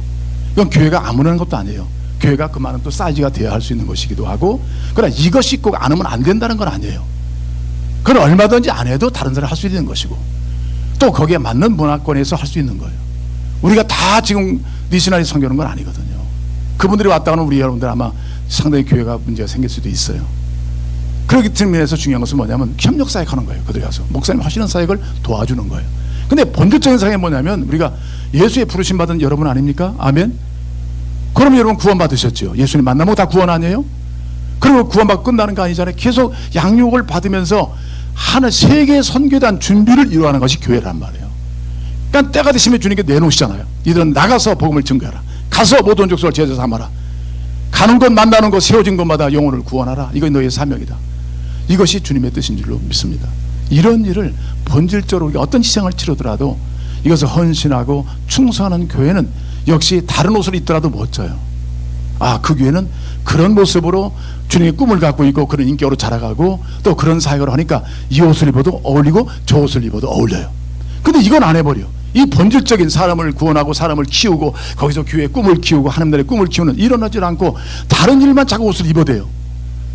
이건 교회가 아무나 하는 것도 아니에요. 교회가 그만한 또 사이즈가 되어야 할 수 있는 것이기도 하고, 그러나 이것이 꼭 안 하면 안 된다는 건 아니에요. 그건 얼마든지 안 해도 다른 사람이 할 수 있는 것이고 또 거기에 맞는 문화권에서 할 수 있는 거예요. 우리가 다 지금 미셔너리 선교하는 건 아니거든요. 그분들이 왔다 가는 우리 여러분들 아마 상당히 교회가 문제가 생길 수도 있어요. 그렇기 때문에 중요한 것은 뭐냐면 협력 사역하는 거예요. 그들이 와서 목사님 하시는 사역을 도와주는 거예요. 근데 본질적인 사역이 뭐냐면 우리가 예수의 부르심 받은 여러분 아닙니까? 아멘. 그럼 여러분 구원 받으셨죠. 예수님 만나면 다 구원 아니에요? 그리고 구원받고 끝나는 거 아니잖아요. 계속 양육을 받으면서 하나 세계 선교에 대한 준비를 이루어가는 것이 교회란 말이에요. 그러니까 때가 되시면 주님께 내놓으시잖아요. 이들은 나가서 복음을 증거하라. 가서 모든 족속을 제자 삼아라. 가는 곳 만나는 곳 세워진 곳마다 영혼을 구원하라. 이거 너희의 사명이다. 이것이 주님의 뜻인 줄로 믿습니다. 이런 일을 본질적으로 우리가 어떤 희생을 치르더라도 이것을 헌신하고 충성하는 교회는 역시 다른 옷을 입더라도 멋져요. 아, 그 교회는 그런 모습으로 주님의 꿈을 갖고 있고 그런 인격으로 자라가고 또 그런 사역을 하니까 이 옷을 입어도 어울리고 저 옷을 입어도 어울려요. 근데 이건 안 해버려. 이 본질적인 사람을 구원하고 사람을 키우고 거기서 교회의 꿈을 키우고 하나님 나라의 꿈을 키우는 일어나질 않고 다른 일만 자꾸 옷을 입어대요.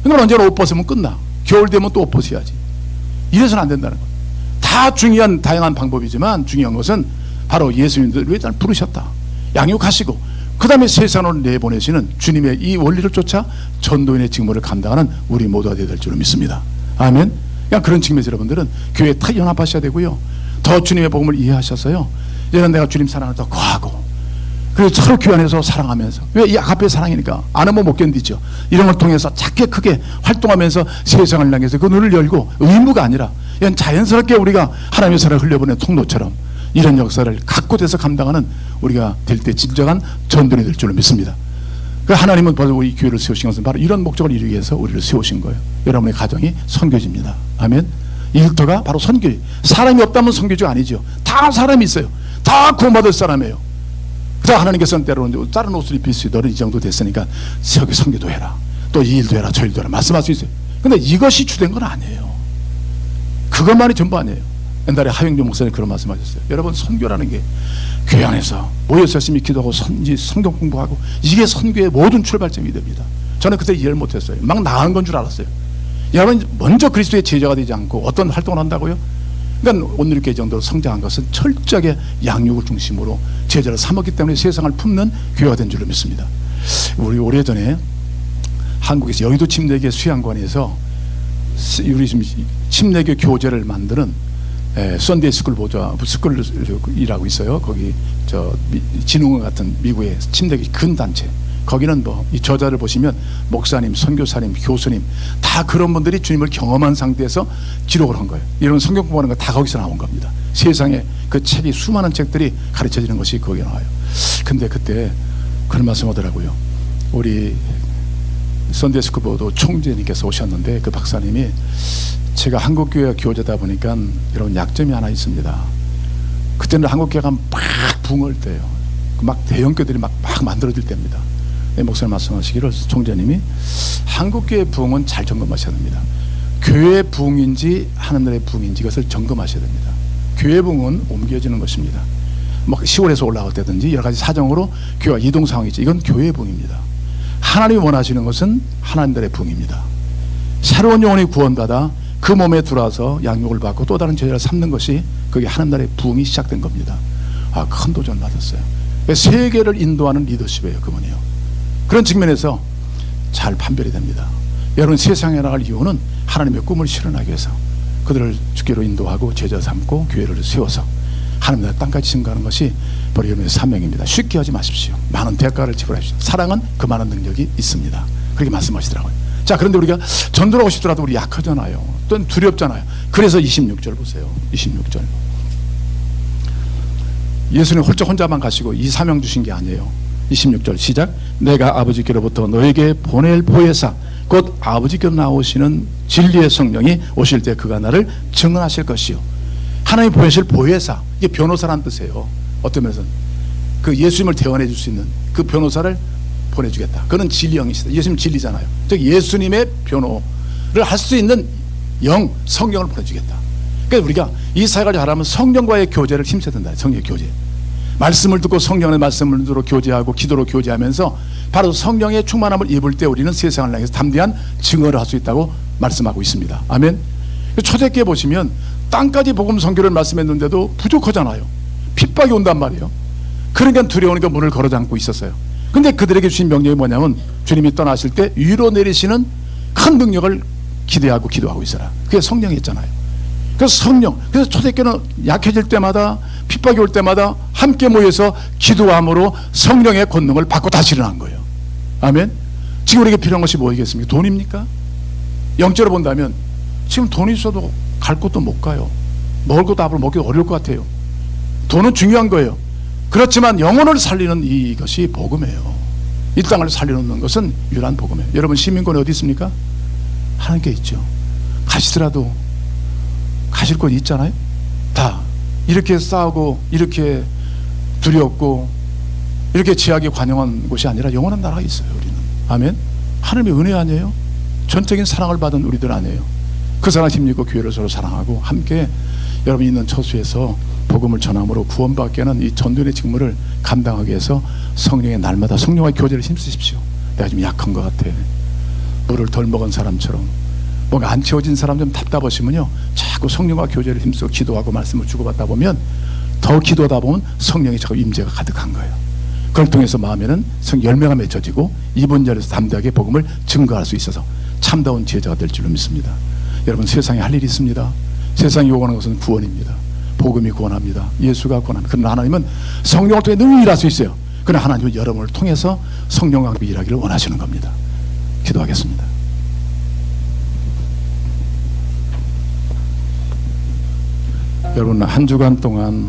그러니까 언제나 옷 벗으면 끝나. 겨울 되면 또 옷 벗어야지. 이래서는 안 된다는 거예요. 다 중요한 다양한 방법이지만 중요한 것은 바로 예수님들 일단 부르셨다. 양육하시고 그 다음에 세상으로 내보내시는 주님의 이 원리를 쫓아 전도인의 직무를 감당하는 우리 모두가 되어야 될 줄로 믿습니다. 아멘. 그러니까 그런 측면에서 여러분들은 교회에 다 연합하셔야 되고요. 더 주님의 복음을 이해하셔서요. 이제는 내가 주님 사랑을 더 거하고 그리고 서로 교환해서 사랑하면서, 왜 이 아가페 사랑이니까 안 하면 못 견디죠. 이런 걸 통해서 작게 크게 활동하면서 세상을 향해서 그 눈을 열고 의무가 아니라 이건 자연스럽게 우리가 하나님의 사랑을 흘려보내는 통로처럼 이런 역사를 각곳에서 감당하는 우리가 될 때 진정한 전도인이 될 줄로 믿습니다. 그 하나님은 바로 우리 교회를 세우신 것은 바로 이런 목적을 이루기 위해서 우리를 세우신 거예요. 여러분의 가정이 선교지입니다. 아멘. 일터가 바로 선교지. 사람이 없다면 선교지가 아니죠. 다 사람이 있어요. 다 구원받을 사람이에요. 그래서 하나님께서는 때로는 다른 옷을 입힐 수 있도록 이 정도 됐으니까 여기 선교도 해라. 또 이 일도 해라 저 일도 해라 말씀할 수 있어요. 근데 이것이 주된 건 아니에요. 그것만이 전부 아니에요. 옛날에 하영조 목사님 그런 말씀하셨어요. 여러분 선교라는 게 교회 안에서 모여서 열심히 기도하고 성경 공부하고 이게 선교의 모든 출발점이 됩니다. 저는 그때 이해를 못했어요. 막 나가는 건 줄 알았어요. 여러분 먼저 그리스도의 제자가 되지 않고 어떤 활동을 한다고요? 그러니까 오늘의 정도로 성장한 것은 철저하게 양육을 중심으로 제자를 삼았기 때문에 세상을 품는 교회가 된 줄로 믿습니다. 우리 오래전에 한국에서 여의도 침례교 수양관에서 우리 지금 침례교 교재를 만드는 썬데이 스쿨이라고 있어요. 거기 진흥원 같은 미국의 침례교 근 단체. 거기는 뭐 이 저자를 보시면 목사님, 선교사님, 교수님 다 그런 분들이 주님을 경험한 상태에서 기록을 한 거예요. 이런 성경 공부하는 거 다 거기서 나온 겁니다. 세상에 그 책이 수많은 책들이 가르쳐지는 것이 거기에 나와요. 근데 그때 그런 말씀하더라고요. 우리 썬데이 스쿨보도 총재님께서 오셨는데 그 박사님이 제가 한국교회 교재다 보니까 이런 약점이 하나 있습니다. 그때는 한국교회가 막 붕을 때요. 막 대형교들이 막 만들어질 때입니다. 목사님 말씀하시기를 총재님이 한국교회 부흥은 잘 점검하셔야 됩니다. 교회 부흥인지 하늘나라의 부흥인지 이것을 점검하셔야 됩니다. 교회 부흥은 옮겨지는 것입니다. 막 시골에서 올라올 때든지 여러 가지 사정으로 교회가 이동 상황이지 이건 교회 부흥입니다. 하나님이 원하시는 것은 하나님들의 부흥입니다. 새로운 영혼이 구원받아 그 몸에 들어와서 양육을 받고 또 다른 제자를 삼는 것이 그게 하나님나라의 부흥이 시작된 겁니다. 큰 도전 받았어요. 세계를 인도하는 리더십이에요. 그분이요. 그런 측면에서 잘 판별이 됩니다. 여러분 세상에 나갈 이유는 하나님의 꿈을 실현하기 위해서 그들을 주께로 인도하고 제자 삼고 교회를 세워서 하나님 나라 땅까지 증거하는 것이 바로 여러분의 사명입니다. 쉽게 하지 마십시오. 많은 대가를 지불하십시오. 사랑은 그 많은 능력이 있습니다. 그렇게 말씀하시더라고요. 자, 그런데 우리가 전도하고 싶더라도 우리 약하잖아요. 또 두렵잖아요. 그래서 26절 보세요. 26절. 예수님 홀쩍 혼자만 가시고 이 사명 주신 게 아니에요. 26절 시작. 내가 아버지께로부터 너에게 보낼 보혜사 곧 아버지께로 나오시는 진리의 성령이 오실 때 그가 나를 증언하실 것이요. 하나님 보내실 보혜사, 이게 변호사란 뜻이에요. 어떤 면에서는 그 예수님을 대언해 줄 수 있는 그 변호사를 보내주겠다. 그는 진리 영이시다. 예수님 진리잖아요. 즉 예수님의 변호를 할 수 있는 영, 성령을 보내주겠다. 그러니까 우리가 이 사역을 잘하면 성령과의 교제를 힘써야 된다. 성령의 교제. 말씀을 듣고 성령의 말씀으로 교제하고 기도로 교제하면서 바로 성령의 충만함을 입을 때 우리는 세상을 향해서 담대한 증언을 할 수 있다고 말씀하고 있습니다. 아멘. 초대교회 보시면 땅까지 복음 선교를 말씀했는데도 부족하잖아요. 핍박이 온단 말이에요. 그러니까 두려우니까 문을 걸어 잠고 있었어요. 근데 그들에게 주신 명령이 뭐냐면 주님이 떠나실 때 위로 내리시는 큰 능력을 기대하고 기도하고 있어라. 그게 성령이었잖아요. 그래서 성령, 그래서 초대교회는 약해질 때마다 핍박이 올 때마다 함께 모여서 기도함으로 성령의 권능을 받고 다시 일어난 거예요. 아멘. 지금 우리에게 필요한 것이 뭐이겠습니까? 돈입니까? 영적으로 본다면 지금 돈이 있어도 갈 곳도 못 가요. 먹을 것도 앞으로 먹기 어려울 것 같아요. 돈은 중요한 거예요. 그렇지만 영혼을 살리는 이것이 복음이에요. 이 땅을 살리는 것은 유일한 복음이에요. 여러분 시민권이 어디 있습니까? 하나님께 있죠. 가시더라도 가실 곳이 있잖아요. 다 이렇게 싸우고 이렇게 두렵고 이렇게 제약에 관영한 곳이 아니라 영원한 나라가 있어요. 우리는. 아멘. 하나님의 은혜 아니에요? 전적인 사랑을 받은 우리들 아니에요? 그 사랑 힘입고 교회를 서로 사랑하고 함께 여러분이 있는 처소에서 복음을 전함으로 구원받게 하는 이 전도의 직무를 감당하기 위해서 성령의 날마다 성령과의 교제를 힘쓰십시오. 내가 좀 약한 것 같아. 물을 덜 먹은 사람처럼 뭔가 안 채워진 사람 좀 답답하시면요 자꾸 성령과 교제를 힘쓰고 기도하고 말씀을 주고받다 보면 더 기도하다 보면 성령이 자꾸 임재가 가득한 거예요. 그걸 통해서 마음에는 열매가 맺혀지고 이번 자리에서 담대하게 복음을 증거할 수 있어서 참다운 제자가 될 줄로 믿습니다. 여러분 세상에 할 일이 있습니다. 세상이 요구하는 것은 구원입니다. 복음이 구원합니다. 예수가 구원합니다. 그러나 하나님은 성령을 통해 늘 일할 수 있어요. 그러나 하나님은 여러분을 통해서 성령과 일하기를 원하시는 겁니다. 기도하겠습니다. 여러분 한 주간 동안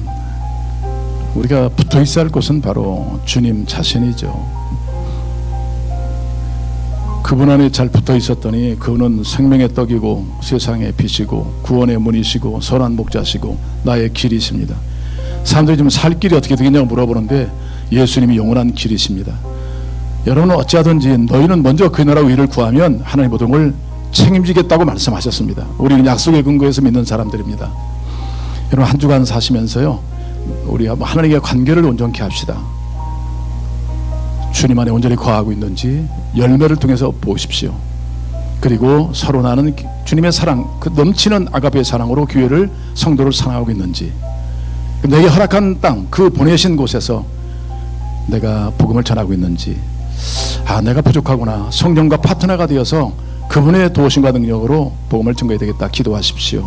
우리가 붙어 있어야 할 곳은 바로 주님 자신이죠. 그분 안에 잘 붙어 있었더니 그분은 생명의 떡이고 세상의 빛이고 구원의 문이시고 선한 목자시고 나의 길이십니다. 사람들이 좀 살 길이 어떻게 되겠냐고 물어보는데 예수님이 영원한 길이십니다. 여러분은 어찌하든지 너희는 먼저 그 나라와 의를 구하면 하나님 모든 걸 책임지겠다고 말씀하셨습니다. 우리는 약속의 근거에서 믿는 사람들입니다. 여러분 한 주간 사시면서요 우리 하나님과 관계를 온전케 합시다. 주님 안에 온전히 거하고 있는지 열매를 통해서 보십시오. 그리고 서로 나는 주님의 사랑, 그 넘치는 아가페의 사랑으로 교회를, 성도를 사랑하고 있는지, 내게 허락한 땅, 그 보내신 곳에서 내가 복음을 전하고 있는지, 내가 부족하구나, 성령과 파트너가 되어서 그분의 도우심과 능력으로 복음을 증거해야 되겠다. 기도하십시오.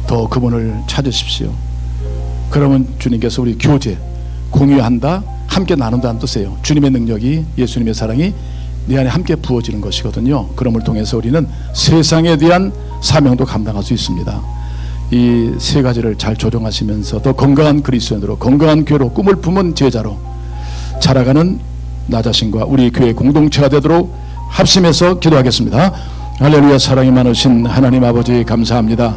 더 그분을 찾으십시오. 그러면 주님께서 우리 교제, 공유한다, 함께 나눈다는 뜻이에요. 주님의 능력이, 예수님의 사랑이 내 안에 함께 부어지는 것이거든요. 그럼을 통해서 우리는 세상에 대한 사명도 감당할 수 있습니다. 이 세 가지를 잘 조정하시면서 더 건강한 그리스도인으로, 건강한 교회로, 꿈을 품은 제자로 자라가는 나 자신과 우리 교회 공동체가 되도록 합심해서 기도하겠습니다. 할렐루야. 사랑이 많으신 하나님 아버지 감사합니다.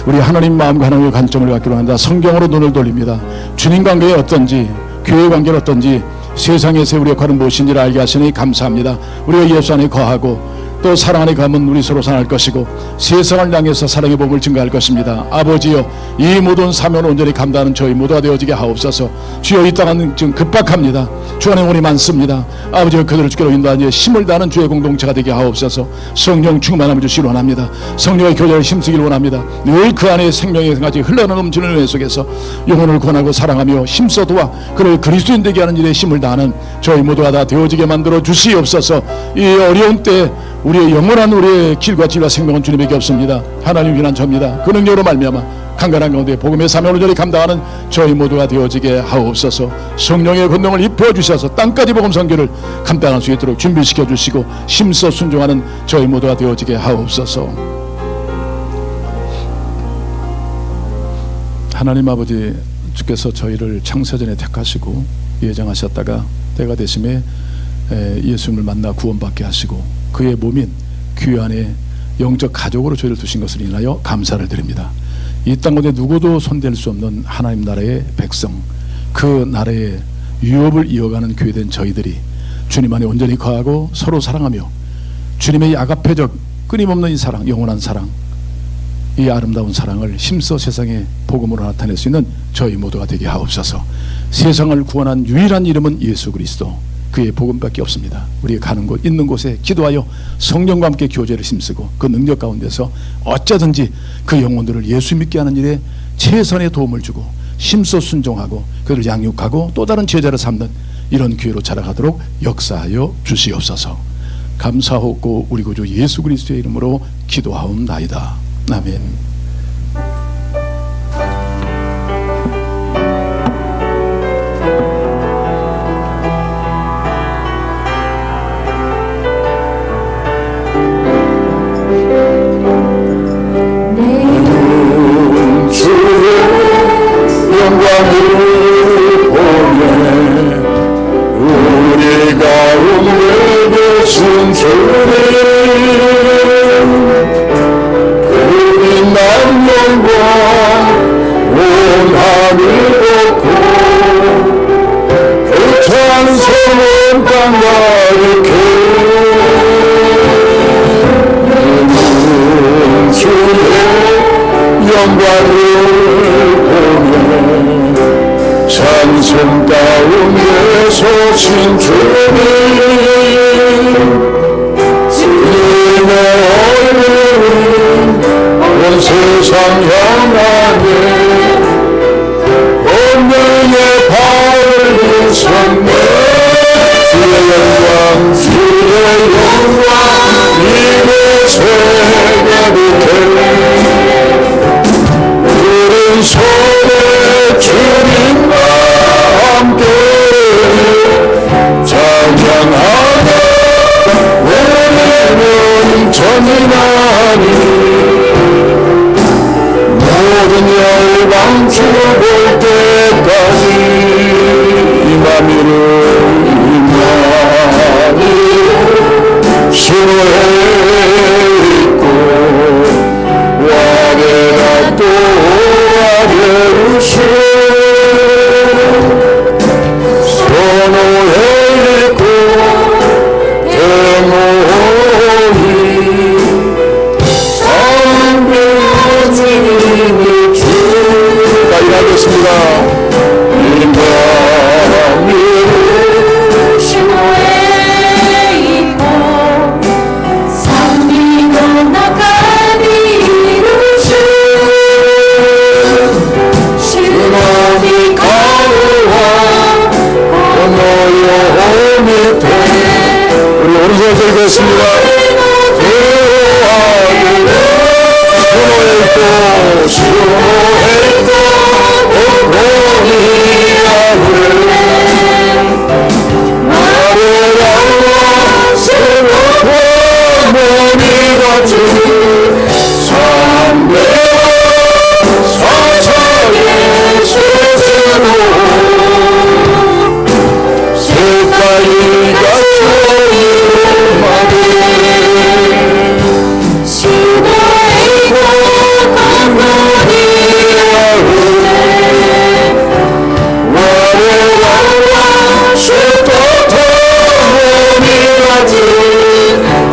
우리 하나님 마음과 하나님의 관점을 갖기로 한다. 성경으로 눈을 돌립니다. 주님 관계가 어떤지, 교회 관계가 어떤지, 세상에서 우리의 역할은 무엇인지를 알게 하시니 감사합니다. 우리가 예수 안에 거하고 또 사랑 안에 가면 우리 서로 사랑할 것이고 세상을 향해서 사랑의 복음을 증가할 것입니다. 아버지여, 이 모든 사명을 온전히 감당하는 저희 모두가 되어지게 하옵소서. 주여, 이 땅은 지금 급박합니다. 주 안에 영혼이 많습니다. 아버지여, 그들을 주께로 인도하니 힘을 다하는 주의 공동체가 되게 하옵소서. 성령 충만함을 주시기 원합니다. 성령의 교제를 힘쓰기를 원합니다. 늘 그 안에 생명의 생각이 흘러넘치는 은혜 속에서 영혼을 권하고 사랑하며 힘써 도와 그를 그리스도인 되게 하는 일에 힘을 다하는 저희 모두가 다 되어지게 만들어 주시옵소서. 이 어려운 때 우리의 영원한 우리의 길과 진리와 생명은 주님에게 없습니다. 하나님 위한 저입니다. 그 능력으로 말미암아 강건한 가운데 복음의 사명을 온전히 감당하는 저희 모두가 되어지게 하옵소서. 성령의 권능을 입혀 주셔서 땅까지 복음 선교를 감당할 수 있도록 준비시켜 주시고 힘써 순종하는 저희 모두가 되어지게 하옵소서. 하나님 아버지, 주께서 저희를 창세전에 택하시고 예정하셨다가 때가 되심에 예수님을 만나 구원받게 하시고 그의 몸인 교회 안에 영적 가족으로 저희를 두신 것을 인하여 감사를 드립니다. 이 땅 가운데 누구도 손댈 수 없는 하나님 나라의 백성, 그 나라의 유업을 이어가는 교회된 저희들이 주님 안에 온전히 거하고 서로 사랑하며 주님의 아가페적 끊임없는 이 사랑, 영원한 사랑, 이 아름다운 사랑을 힘써 세상에 복음으로 나타낼 수 있는 저희 모두가 되게 하옵소서. 세상을 구원한 유일한 이름은 예수 그리스도, 그의 복음밖에 없습니다. 우리가 가는 곳, 있는 곳에 기도하여 성령과 함께 교제를 힘쓰고 그 능력 가운데서 어쩌든지 그 영혼들을 예수 믿게 하는 일에 최선의 도움을 주고 힘써 순종하고 그들을 양육하고 또 다른 제자를 삼는 이런 교회로 자라가도록 역사하여 주시옵소서. 감사하고 우리 구주 예수 그리스도의 이름으로 기도하옵나이다. 아멘. 찬송 가운데 서신 주님, 주님의 얼굴은 온 세상 향하네. 본능의 발을 비쳤네. 주의 영광, 주의 영광, 입의 새가 빛해. 우린 손에 주님과 함께 찬양하며 우리는 전진하니 모든 열방 주볼 때까지 이마미를 수고해 있고 와게라 또 와게루시 선호해 있고 대모이 성령의 주님을 주 일하겠습니다. 수고해 있고 기도하겠습니다. 수고했고 나를 세워고 몸이 같은 삼배와 사사의 세세로 세가이가 소유하되 시도이고 강건히 하오네 와레와와 쇠떠터 몸이 같은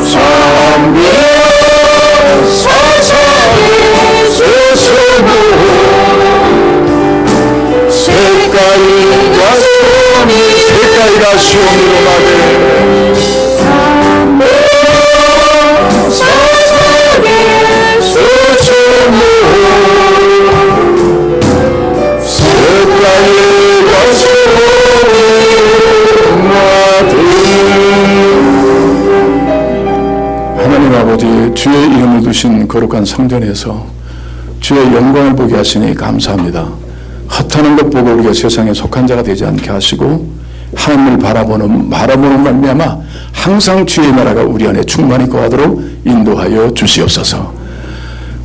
삼배와 사사의 세세로 세가이가 시험으로 가되 사사의 세세로 세가이가 시험으로 가되 하나님 아버지, 주의 이름을 두신 거룩한 성전에서 주의 영광을 보게 하시니 감사합니다. 헛하는 것 보고 우리가 세상에 속한 자가 되지 않게 하시고 하나님을 바라보는 말미암아 항상 주의 나라가 우리 안에 충만히 거하도록 인도하여 주시옵소서.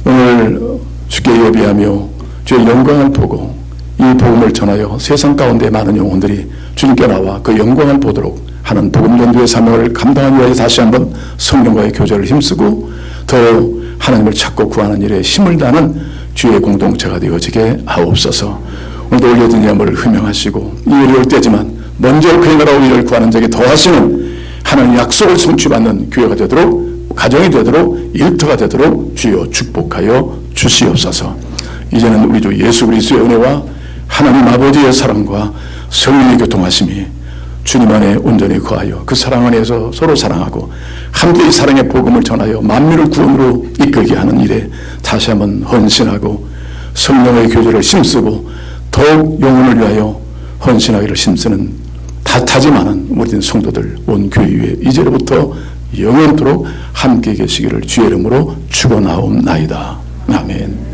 오늘 주께 예비하며 주의 영광을 보고 이 복음을 전하여 세상 가운데 많은 영혼들이 주님께 나와 그 영광을 보도록 하는 복음 전도의 사명을 감당하기 위해 다시 한번 성령과의 교제를 힘쓰고 더 하나님을 찾고 구하는 일에 힘을 다하는 주의 공동체가 되어지게 하옵소서. 오늘도 올려진 예물을 흠명하시고 이 일이 올 때지만 먼저 그의 나라와 의를 구하는 자에게 더하시는 하나님의 약속을 성취받는 교회가 되도록, 가정이 되도록, 일터가 되도록 주여 축복하여 주시옵소서. 이제는 우리 주 예수 그리스도의 은혜와 하나님 아버지의 사랑과 성령의 교통하심이 주님 안에 온전히 거하여 그 사랑 안에서 서로 사랑하고 함께 이 사랑의 복음을 전하여 만민을 구원으로 이끌게 하는 일에 다시 한번 헌신하고 성령의 교제를 힘쓰고 더욱 영혼을 위하여 헌신하기를 힘쓰는 다짐하는 모든 성도들 온 교회 위에 이제로부터 영원토록 함께 계시기를 주의 이름으로 축원하옵나이다. 아멘.